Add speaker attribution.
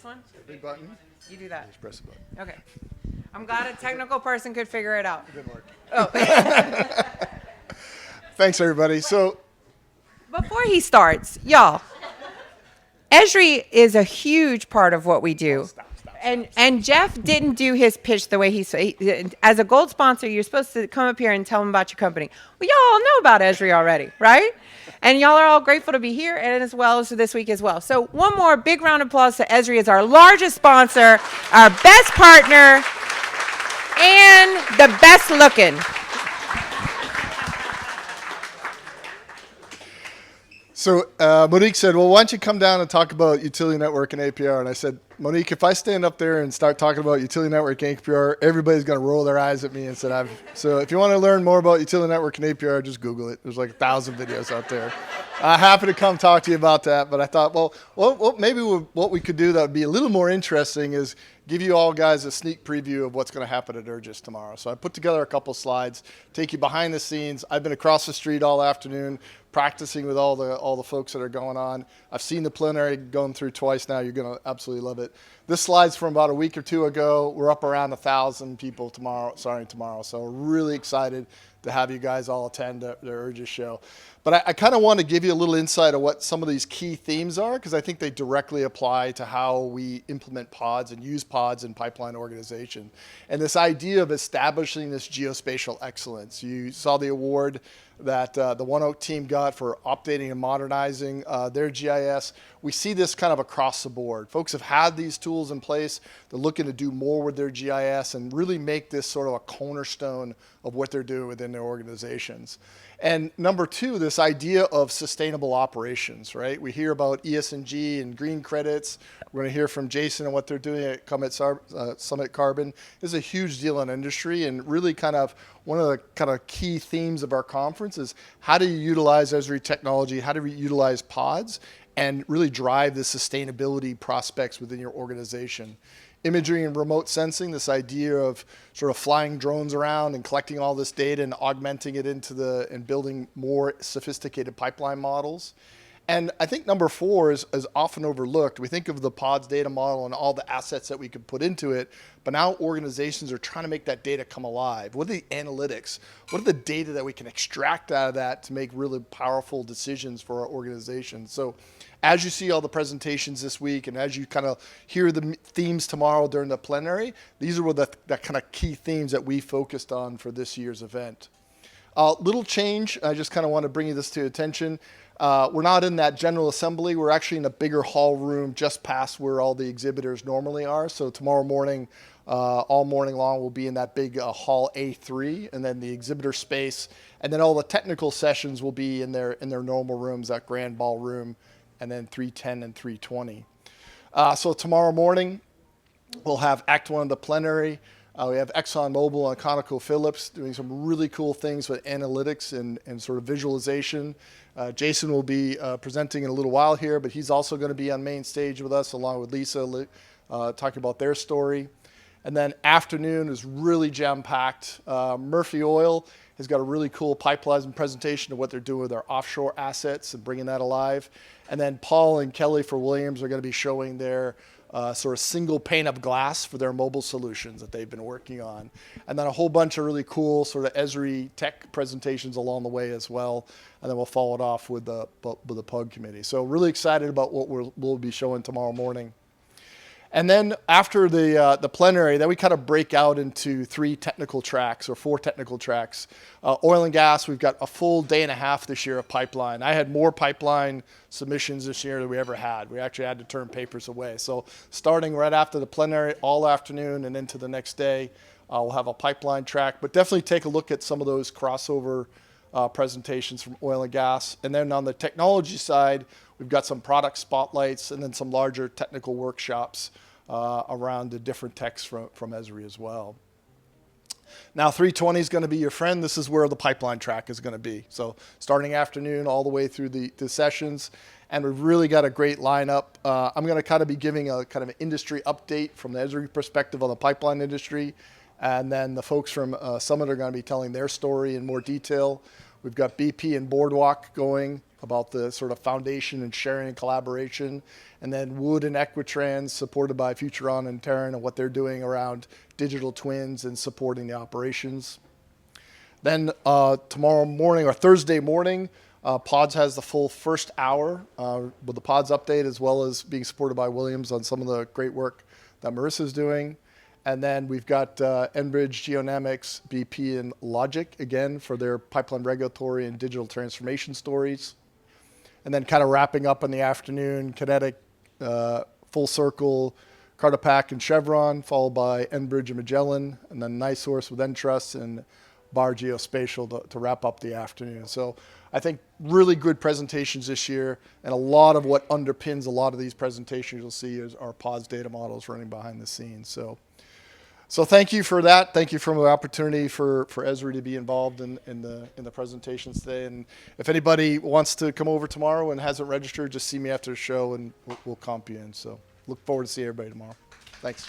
Speaker 1: One?
Speaker 2: Big button.
Speaker 1: You do that.
Speaker 2: Just press the button.
Speaker 1: Okay. I'm glad a technical person could figure it out.
Speaker 2: It didn't work.
Speaker 1: Oh.
Speaker 2: Thanks, everybody. So,
Speaker 1: Before he starts, y'all, ESRI is a huge part of what we do.
Speaker 2: Stop.
Speaker 1: And Jeff didn't do his pitch the way he said. As a gold sponsor, you're supposed to come up here and tell him about your company. Well, y'all all know about ESRI already, right? And y'all are all grateful to be here, and as well as this week as well. So one more big round of applause to ESRI as our largest sponsor, our best partner, and the best looking.
Speaker 2: So Monique said, well, why don't you come down and talk about utility network and APR? And I said, Monique, if I stand up there and start talking about utility network and APR, everybody's going to roll their eyes at me and said, so if you want to learn more about utility network and APR, just Google it. There's like 1,000 videos out there. Happy to come talk to you about that. But I thought, well maybe what we could do that would be a little more interesting is give you all guys a sneak preview of what's going to happen at Urgis tomorrow. So I put together a couple slides, take you behind the scenes. I've been across the street all afternoon practicing with all the folks that are going on. I've seen the plenary going through twice now. You're going to absolutely love it. This slide's from about a week or two ago. We're up around 1,000 people tomorrow. So really excited to have you guys all attend the Urgis show. But I kind of want to give you a little insight of what some of these key themes are, because I think they directly apply to how we implement PODS and use PODS in pipeline organization. And this idea of establishing this geospatial excellence. You saw the award that the One Oak team got for updating and modernizing their GIS. We see this kind of across the board. Folks have had these tools in place. They're looking to do more with their GIS and really make this sort of a cornerstone of what they're doing within their organizations. And number two, this idea of sustainable operations, right? We hear about ESG and green credits. We're going to hear from Jason and what they're doing at Summit Carbon. This is a huge deal in industry, and really kind of one of the kind of key themes of our conference is how do you utilize ESRI technology, how do we utilize PODS, and really drive the sustainability prospects within your organization. Imagery and remote sensing, this idea of sort of flying drones around and collecting all this data and augmenting it and building more sophisticated pipeline models. And I think number four is often overlooked. We think of the PODS data model and all the assets that we could put into it, but now organizations are trying to make that data come alive. What are the analytics? What are the data that we can extract out of that to make really powerful decisions for our organization? So as you see all the presentations this week and as you kind of hear the themes tomorrow during the plenary, these are the kind of key themes that we focused on for this year's event. Little change, I just kind of want to bring you this to attention. We're not in that general assembly. We're actually in a bigger hall room just past where all the exhibitors normally are. So tomorrow morning, all morning long, we'll be in that big hall A3, and then the exhibitor space, and then all the technical sessions will be in their normal rooms, that grand ballroom, and then 310 and 320. So tomorrow morning, we'll have Act 1 of the plenary. We have ExxonMobil and ConocoPhillips doing some really cool things with analytics and sort of visualization. Jason will be presenting in a little while here, but he's also going to be on main stage with us along with Lisa, talking about their story. And then afternoon is really jam-packed. Murphy Oil has got a really cool pipeline presentation of what they're doing with their offshore assets and bringing that alive. And then Paul and Kelly for Williams are going to be showing their sort of single pane of glass for their mobile solutions that they've been working on. And then a whole bunch of really cool sort of ESRI tech presentations along the way as well. And then we'll follow it off with the PUG committee. So really excited about what we'll be showing tomorrow morning. And then after the plenary, then we kind of break out into 4 technical tracks. Oil and gas, we've got a full day and a half this year of pipeline. I had more pipeline submissions this year than we ever had. We actually had to turn papers away. So starting right after the plenary, all afternoon and into the next day, we'll have a pipeline track. But definitely take a look at some of those crossover presentations from oil and gas. And then on the technology side, we've got some product spotlights and then some larger technical workshops around the different techs from ESRI as well. Now 320 is going to be your friend. This is where the pipeline track is going to be. So starting afternoon all the way through the sessions. And we've really got a great lineup. I'm going to kind of be giving a kind of an industry update from the ESRI perspective on the pipeline industry. And then the folks from Summit are going to be telling their story in more detail. We've got BP and Boardwalk going. about the sort of foundation and sharing and collaboration. And then Wood and Equitrans, supported by Futuron and Terran, and what they're doing around digital twins and supporting the operations. Then tomorrow morning, or Thursday morning, PODS has the full first hour with the PODS update, as well as being supported by Williams on some of the great work that Marissa's doing. And then we've got Enbridge, Geonamics, BP, and Logic, again, for their pipeline regulatory and digital transformation stories. And then kind of wrapping up in the afternoon, Kinetic, Full Circle, Cartopac, and Chevron, followed by Enbridge and Magellan, and then NiSource with Entrust, and Bar Geospatial to wrap up the afternoon. So I think really good presentations this year, and a lot of what underpins a lot of these presentations you'll see is our PODS data models running behind the scenes. So thank you for that. Thank you for the opportunity for ESRI to be involved in the presentations today. And if anybody wants to come over tomorrow and hasn't registered, just see me after the show and we'll comp you in. So look forward to seeing everybody tomorrow. Thanks.